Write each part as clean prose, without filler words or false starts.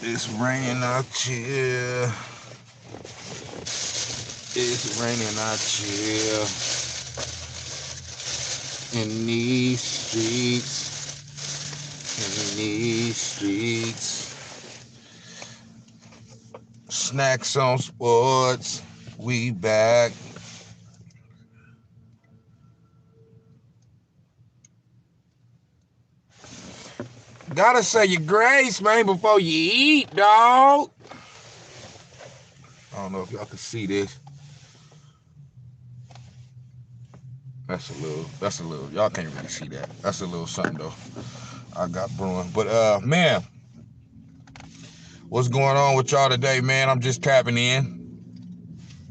It's raining out here. It's raining out here in these streets. In these streets. Snacks on sports. We back. Gotta say your grace, man, before you eat, dog. I don't know if y'all can see this. That's a little, y'all can't really see that. That's a little something, though. I got brewing. But, man, what's going on with y'all today, man? I'm just tapping in.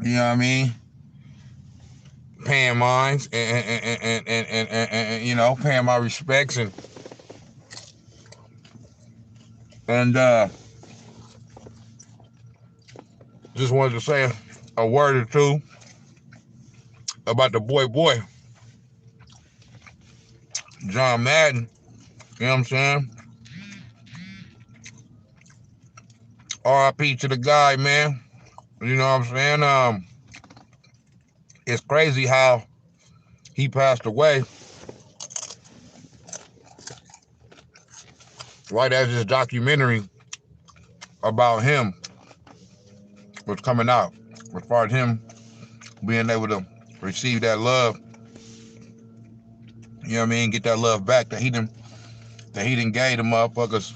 You know what I mean? Paying mines and you know, paying my respects and just wanted to say a word or two about the boy, John Madden. You know what I'm saying? R.I.P to the guy, man. You know what I'm saying? It's crazy how he passed away right as this documentary about him was coming out. As far as him being able to receive that love, you know what I mean, get that love back that he didn't gave the motherfuckers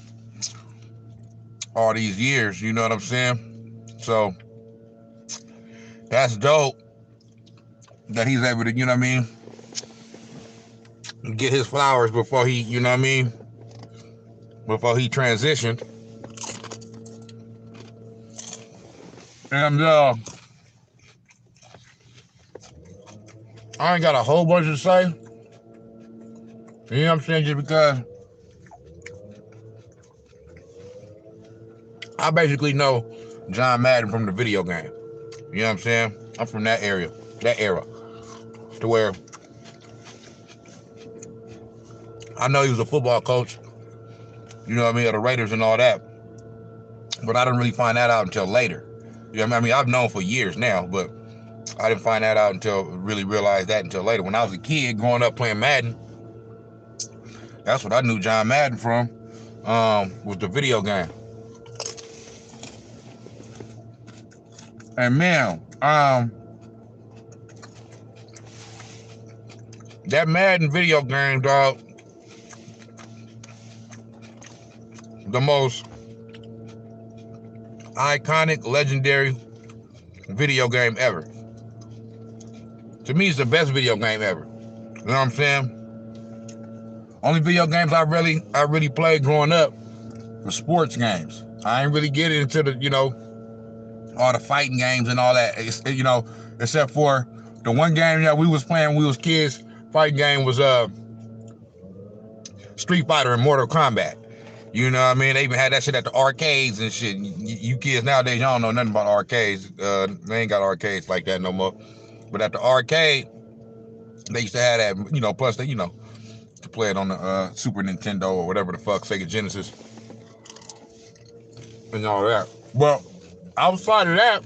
all these years, you know what I'm saying? So that's dope that he's able to, you know what I mean, get his flowers before he, you know what I mean, before he transitioned. And I ain't got a whole bunch to say, you know what I'm saying, just because I basically know John Madden from the video game. You know what I'm saying? I'm from that area, that era, to where I know he was a football coach, you know what I mean, of the Raiders and all that, but I didn't really find that out until later. You know what I mean? I've known for years now, but I didn't find that out until really realized that until later. When I was a kid growing up playing Madden, that's what I knew John Madden from, was the video game. And man, that Madden video game, dog, the most iconic, legendary video game ever. To me, it's the best video game ever. You know what I'm saying? Only video games I really played growing up were sports games. I ain't really get into the, you know, all the fighting games and all that. You know, except for the one game that we was playing when we was kids. Fighting game was Street Fighter and Mortal Kombat. You know what I mean? They even had that shit at the arcades and shit. You kids nowadays, y'all don't know nothing about arcades. They ain't got arcades like that no more. But at the arcade, they used to have that, you know, plus they, you know, to play it on the Super Nintendo or whatever the fuck, Sega Genesis and all that. But outside of that,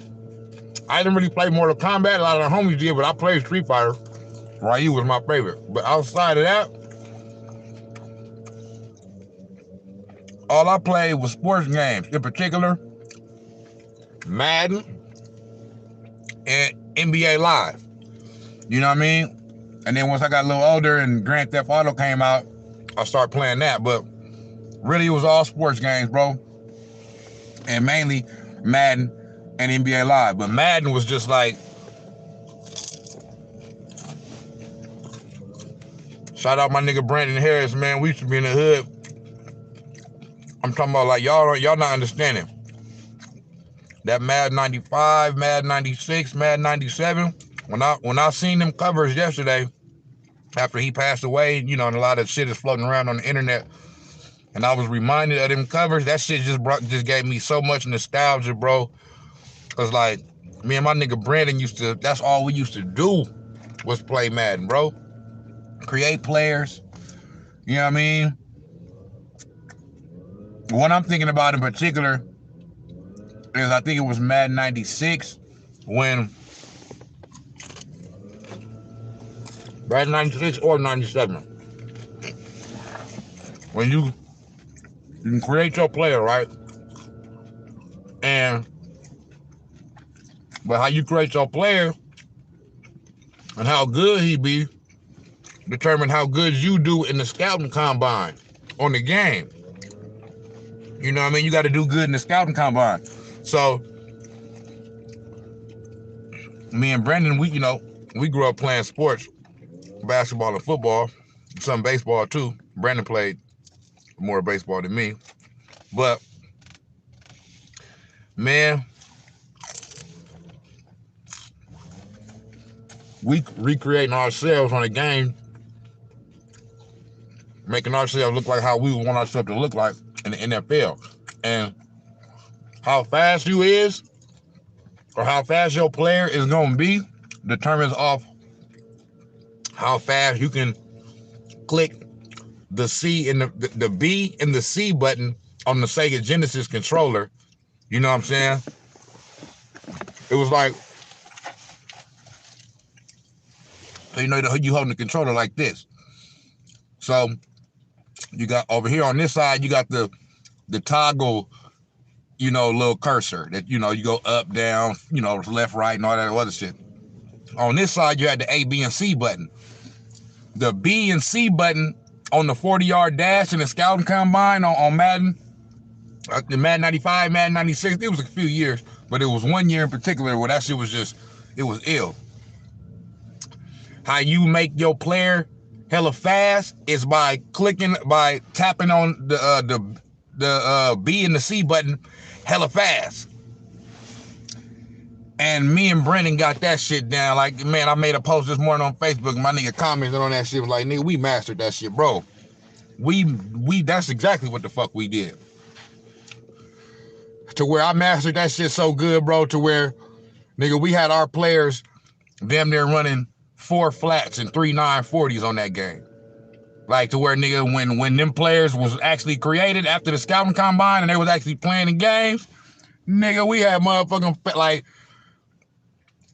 I didn't really play Mortal Kombat. A lot of the homies did, but I played Street Fighter. Ryu was my favorite. But outside of that, all I played was sports games. In particular, Madden and NBA Live. You know what I mean? And then once I got a little older and Grand Theft Auto came out, I started playing that. But really, it was all sports games, bro. And mainly Madden and NBA Live. But Madden was just like, shout out my nigga Brandon Harris, man. We used to be in the hood. I'm talking about like y'all not understanding. That Madden 95, Madden 96, Madden 97. When I seen them covers yesterday, after he passed away, you know, and a lot of shit is floating around on the internet, and I was reminded of them covers, that shit just gave me so much nostalgia, bro. Cause like me and my nigga Brandon that's all we used to do was play Madden, bro. Create players. You know what I mean? What I'm thinking about in particular is I think it was Madden 96 when Madden 96 or 97 when you can create your player, right? But how you create your player and how good he be determine how good you do in the scouting combine on the game. You know what I mean? You got to do good in the scouting combine. So me and Brandon, we grew up playing sports, basketball and football, some baseball too. Brandon played more baseball than me. But man, we recreating ourselves on a game, making ourselves look like how we want ourselves to look like in the NFL. And how fast you is, or how fast your player is going to be, determines off how fast you can click the C and the B and the C button on the Sega Genesis controller. You know what I'm saying? It was like, you holding the controller like this. So you got over here on this side, you got the toggle, little cursor that, you go up, down, left, right, and all that other shit. On this side, you had the A, B, and C button. The B and C button on the 40-yard dash in the scouting combine on Madden, the Madden 95, Madden 96, it was a few years, but it was one year in particular where that shit was just, it was ill. How you make your player hella fast is by tapping on the B and the C button hella fast. And me and Brendan got that shit down. Like, man, I made a post this morning on Facebook. My nigga commented on that shit. Was like, nigga, we mastered that shit, bro. That's exactly what the fuck we did. To where I mastered that shit so good, bro, to where, nigga, we had our players damn near running 4 flats and 3 940s on that game. Like, to where, nigga, when them players was actually created after the scouting combine and they was actually playing in games, nigga, we had motherfucking, like,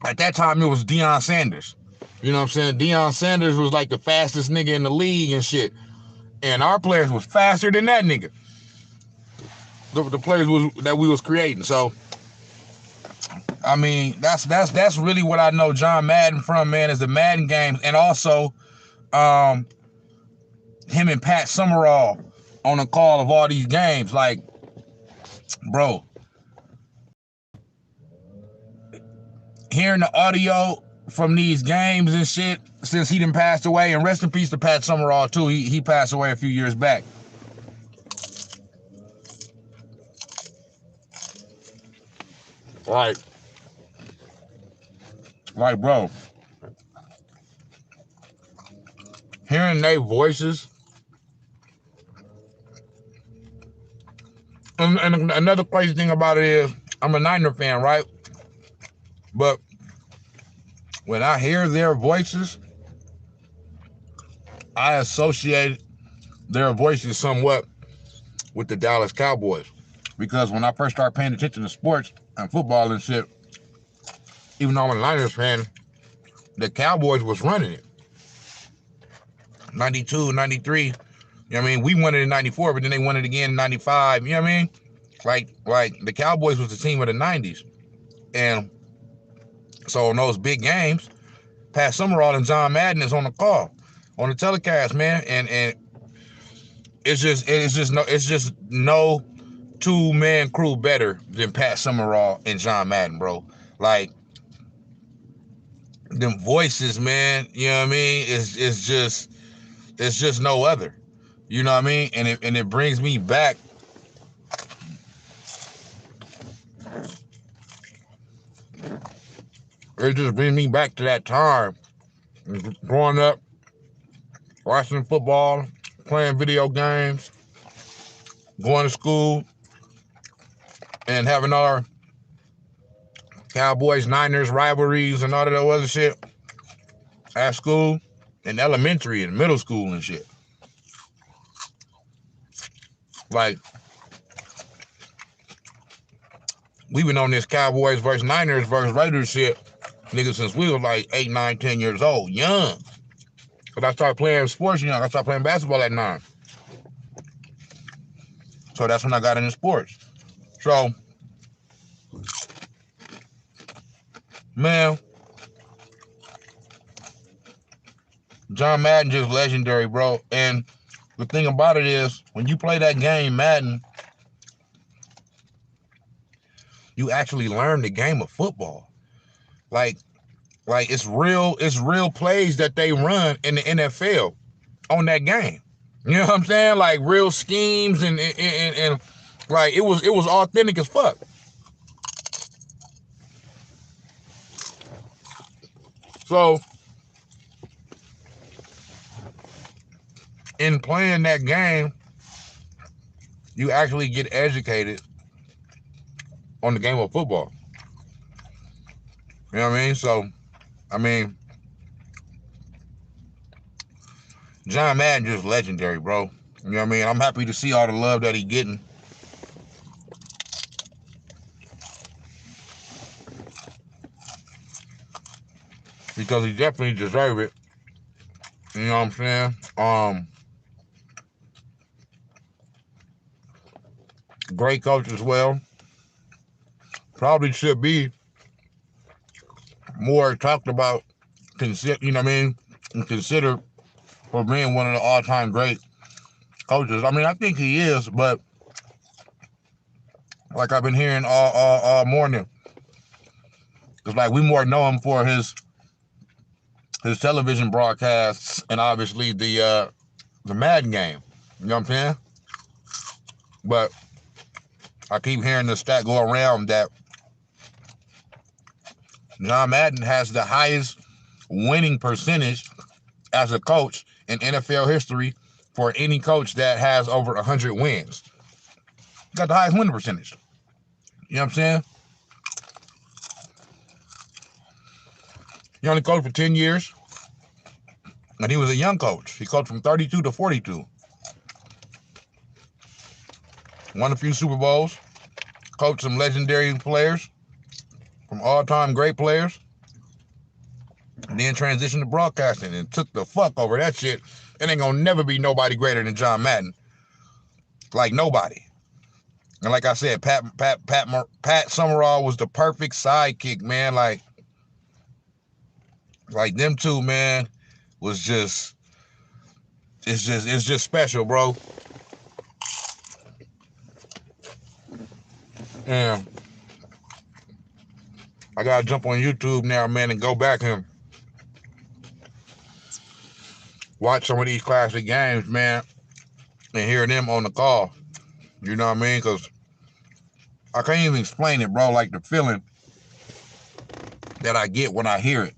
at that time it was Deion Sanders. You know what I'm saying? Deion Sanders was like the fastest nigga in the league and shit. And our players was faster than that nigga. The players that we was creating. So, I mean, that's really what I know John Madden from, man, is the Madden games. And also, him and Pat Summerall on the call of all these games. Like, bro, hearing the audio from these games and shit since he done passed away, and rest in peace to Pat Summerall too. He passed away a few years back. Like, bro, hearing their voices, and another crazy thing about it is, I'm a Niner fan, right? But when I hear their voices, I associate their voices somewhat with the Dallas Cowboys. Because when I first started paying attention to sports and football and shit, even though I'm a Niners fan, the Cowboys was running it. 92, 93, you know what I mean? We won it in 94, but then they won it again in 95, you know what I mean? Like the Cowboys was the team of the 90s. And so in those big games, Pat Summerall and John Madden is on the call, on the telecast, man. And it's just no two-man crew better than Pat Summerall and John Madden, bro. Like, them voices, man, you know what I mean? It's just no other. You know what I mean? And it brings me back. It just brings me back to that time. Growing up, watching football, playing video games, going to school, and having our Cowboys, Niners rivalries and all of that other shit at school, in elementary and middle school and shit. Like, we've been on this Cowboys versus Niners versus Raiders shit, nigga, since we was like 8, 9, 10 years old, young. Cause I started playing sports young. I started playing basketball at 9. So that's when I got into sports. So, man, John Madden just legendary, bro. And the thing about it is, when you play that game, Madden, you actually learn the game of football. Like it's real plays that they run in the NFL on that game. You know what I'm saying? Like real schemes and like it was authentic as fuck. So in playing that game, you actually get educated on the game of football. You know what I mean? So, I mean, John Madden just legendary, bro. You know what I mean? I'm happy to see all the love that he's getting. Because he definitely deserves it. You know what I'm saying? Great coach as well. Probably should be more talked about, you know what I mean? And considered for being one of the all-time great coaches. I mean, I think he is, but like I've been hearing all morning, it's like we more know him for his television broadcasts and obviously the Madden game. You know what I'm saying? But I keep hearing the stat go around that John Madden has the highest winning percentage as a coach in NFL history for any coach that has over 100 wins. Got the highest winning percentage. You know what I'm saying? He only coached for 10 years. And he was a young coach. He coached from 32 to 42. Won a few Super Bowls. Coached some legendary players. From all-time great players. And then transitioned to broadcasting and took the fuck over that shit. It ain't gonna never be nobody greater than John Madden. Like nobody. And like I said, Pat Summerall was the perfect sidekick, man. Like them two, man, was just it's just special, bro. And I gotta jump on YouTube now, man, and go back and watch some of these classic games, man, and hear them on the call. You know what I mean? Because I can't even explain it, bro. Like the feeling that I get when I hear it.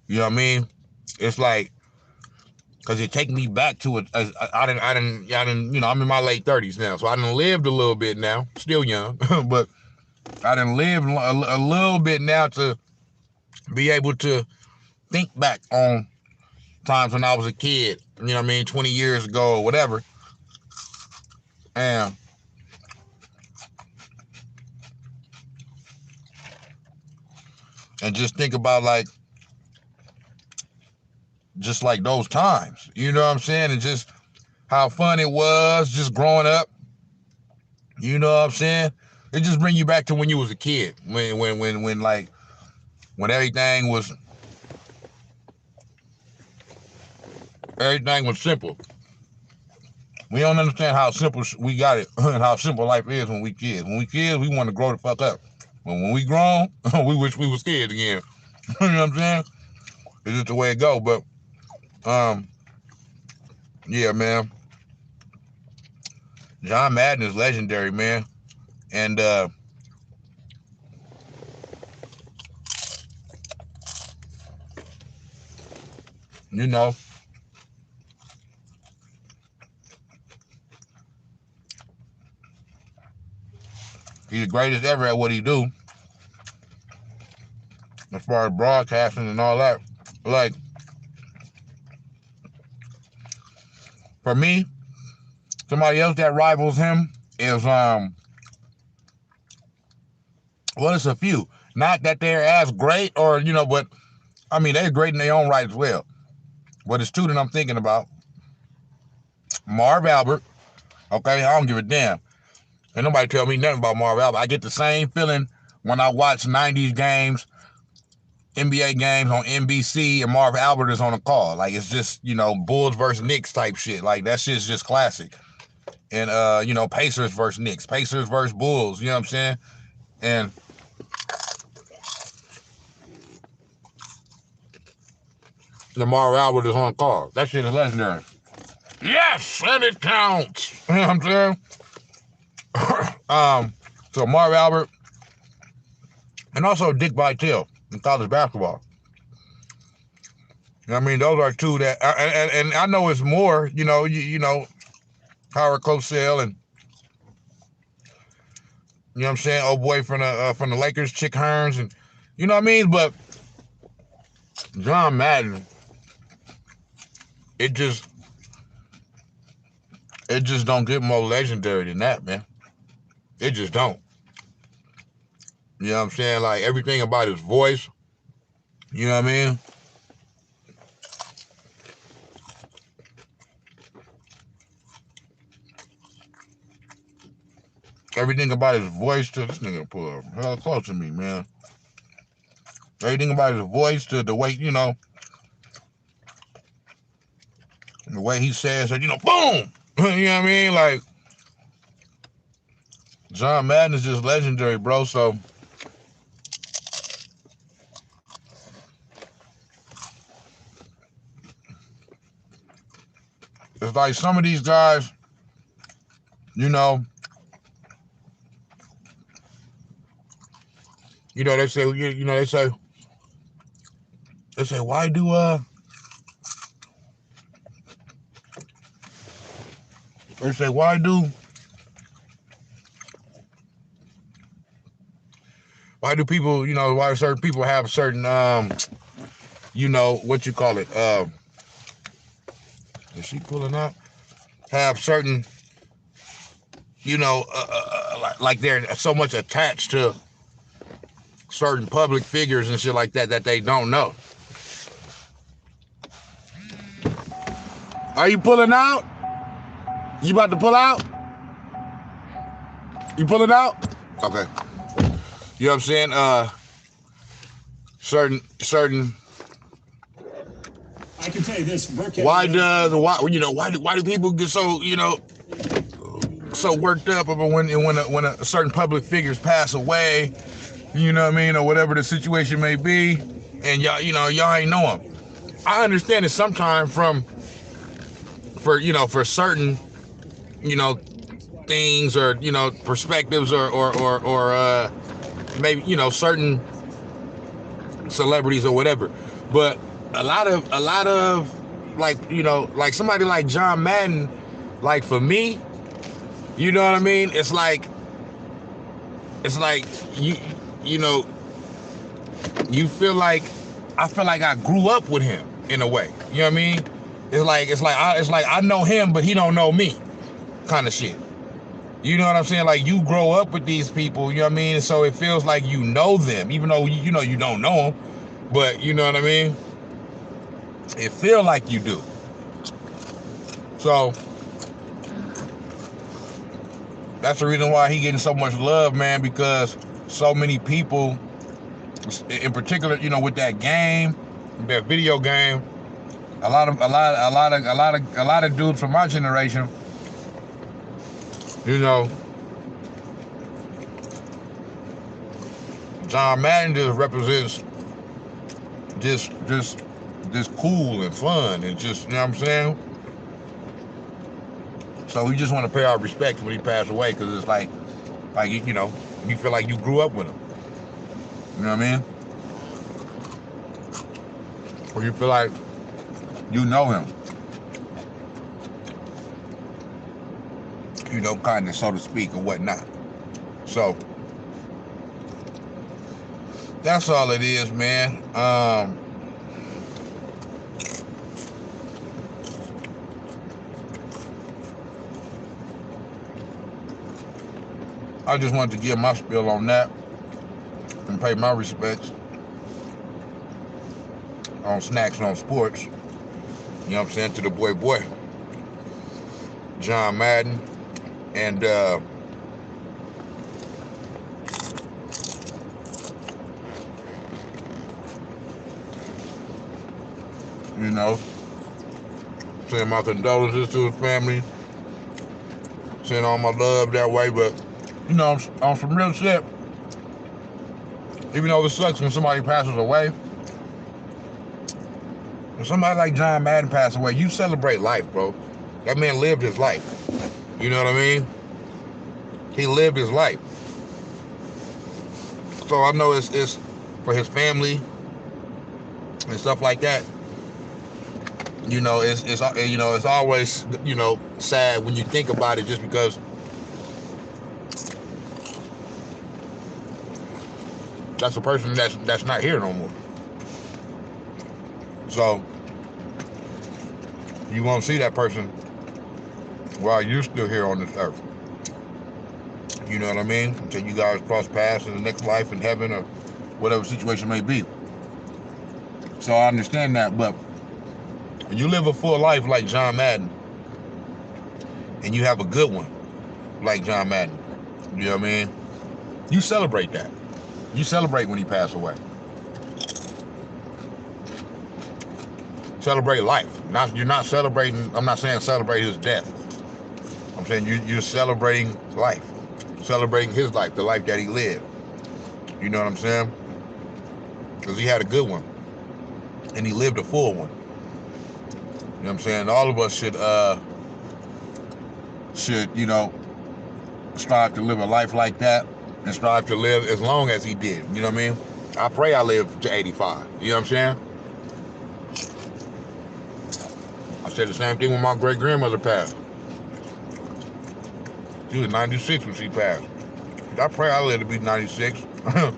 You know what I mean? It's like, because it take me back to it. I didn't, you know, I'm in my late 30s now, so I done lived a little bit now. Still young, but I done lived a little bit now to be able to think back on times when I was a kid, you know what I mean, 20 years ago or whatever. And just think about just like those times, you know what I'm saying? And just how fun it was just growing up. You know what I'm saying? It just bring you back to when you was a kid, when everything was simple. We don't understand how simple we got it and how simple life is when we kids. When we kids, we want to grow the fuck up. But when we grown, we wish we was kids again. You know what I'm saying? It's just the way it go. But yeah, man. John Madden is legendary, man. And you know, he's the greatest ever at what he do. As far as broadcasting and all that. Like, for me, somebody else that rivals him is Well, it's a few. Not that they're as great or, but I mean, they're great in their own right as well. But it's two that I'm thinking about. Marv Albert. Okay, I don't give a damn. Ain't nobody tell me nothing about Marv Albert. I get the same feeling when I watch 90s games, NBA games on NBC, and Marv Albert is on the call. Like, it's just, Bulls versus Knicks type shit. Like, that shit's just classic. And, Pacers versus Knicks, Pacers versus Bulls, you know what I'm saying? And the Marv Albert is on the call. That shit is legendary. Yes, and it counts. You know what I'm saying? So Marv Albert, and also Dick Vitale in college basketball. You know what I mean? Those are two that, and I know it's more, Howard Cosell and, you know what I'm saying, old boy from the Lakers, Chick Hearns, and, you know what I mean? But John Madden, it just don't get more legendary than that, man. It just don't. You know what I'm saying? Like, everything about his voice, you know what I mean? Everything about his voice to this nigga pull up hell close to me, man. Everything about his voice to the way, the way he says it, boom! You know what I mean? Like, John Madden is just legendary, bro. So, it's like some of these guys, they say, they say, why do they say, why do people, why certain people have certain, what you call it, is she pulling out? Have certain, like they're so much attached to certain public figures and shit like that that they don't know. Are you pulling out? You about to pull out? You pulling out? Okay. You know what I'm saying? Certain. I can tell you this. Why do people get so so worked up over when a certain public figures pass away, you know what I mean, or whatever the situation may be, and y'all ain't know them. I understand it sometimes for certain things or perspectives or maybe certain celebrities or whatever, but a lot of like somebody like John Madden, like for me, you know what I mean, it's like you feel like I grew up with him in a way, you know what I mean. It's like I know him but he don't know me kind of shit. You know what I'm saying? Like, you grow up with these people, you know what I mean? So it feels like you know them, even though you don't know them. But you know what I mean? It feel like you do. So that's the reason why he getting so much love, man, because so many people, in particular, with that game, that video game, a lot of dudes from my generation, John Madden just represents just cool and fun and just, you know what I'm saying? So we just want to pay our respects when he passed away, because it's like you feel like you grew up with him. You know what I mean? Or you feel like you know him. Kind of, so to speak, or whatnot. So that's all it is, man. I just wanted to give my spiel on that. and pay my respects on Snax and on Sportz. You know what I'm saying? To the boy, John Madden. And, you know, send my condolences to his family. Send all my love that way. But, you know, on some real shit, even though it sucks when somebody passes away, when somebody like John Madden passed away, you celebrate life, bro. That man lived his life. You know what I mean? He lived his life. So I know it's for his family and stuff like that. You know, it's you know, it's always, you know, sad when you think about it, just because that's a person that's not here no more. So you won't see that person while you're still here on this earth. You know what I mean? Until you guys cross paths in the next life, in heaven, or whatever situation may be. So I understand that, but when you live a full life like John Madden, and you have a good one like John Madden, you know what I mean? You celebrate that. You celebrate when he passed away. Celebrate life. You're not celebrating. I'm not saying celebrate his death. I'm saying you're celebrating life, celebrating his life, the life that he lived. You know what I'm saying? Because he had a good one, and he lived a full one. You know what I'm saying? All of us should, you know, strive to live a life like that, and strive to live as long as he did. You know what I mean? I pray I live to 85. You know what I'm saying? I said the same thing when my great grandmother passed. She was 96 when she passed. I pray I live to be 96. You know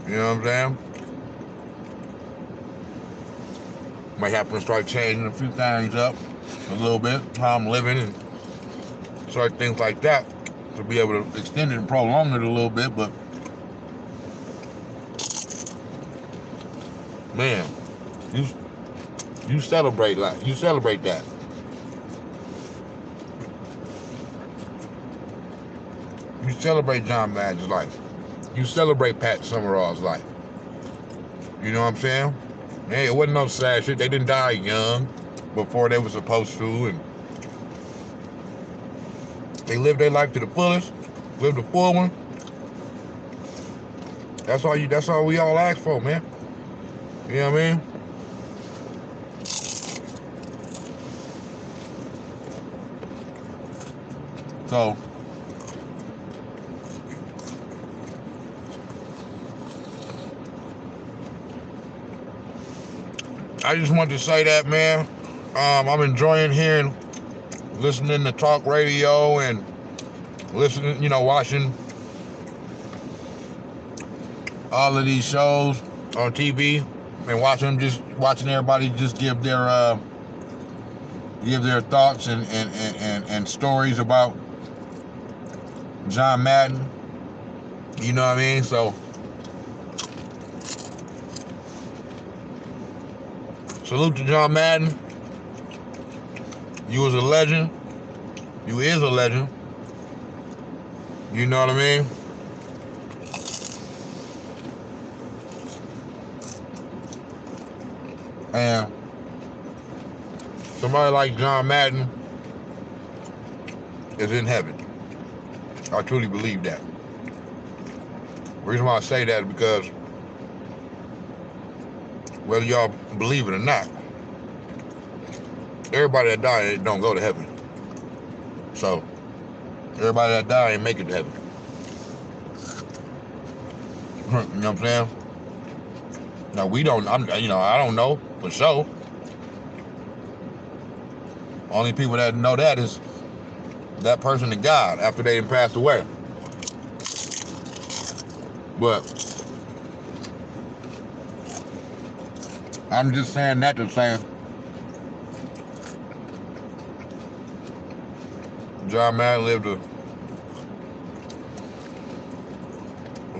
what I'm saying? Might have to start changing a few things up a little bit, how I'm living, and certain things like that, to be able to extend it and prolong it a little bit. But man, you celebrate life. You celebrate that. You celebrate John Madden's life. You celebrate Pat Summerall's life. You know what I'm saying? Hey, it wasn't no sad shit. They didn't die young before they were supposed to, and they lived their life to the fullest, lived a full one. That's all we all ask for, man. You know what I mean? So I just wanted to say that, man. I'm enjoying listening to talk radio, and listening, you know, watching all of these shows on TV, and watching everybody just give their thoughts and stories about John Madden. You know what I mean? So salute to John Madden. You was a legend. You is a legend. You know what I mean? And somebody like John Madden is in heaven. I truly believe that. The reason why I say that is because whether y'all believe it or not, everybody that died don't go to heaven. So everybody that died ain't make it to heaven. You know what I'm saying? Now I don't know for sure. Only people that know that is that person and God after they passed away. But I'm just saying that to say John Madden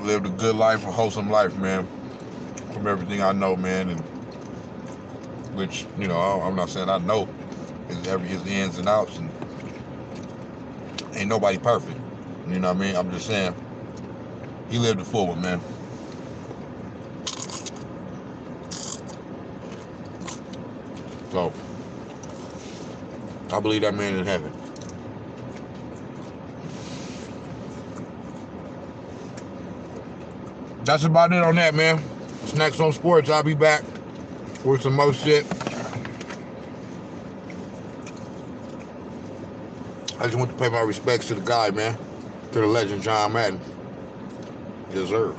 lived a good life, a wholesome life, man. From everything I know, man, and which, you know, I'm not saying I know his ins and outs, and ain't nobody perfect. You know what I mean? I'm just saying he lived a full one, man. So I believe that man in heaven. That's about it on that, man. Snax on Sports. I'll be back with some more shit. I just want to pay my respects to the guy, man. To the legend, John Madden. Yes, sir.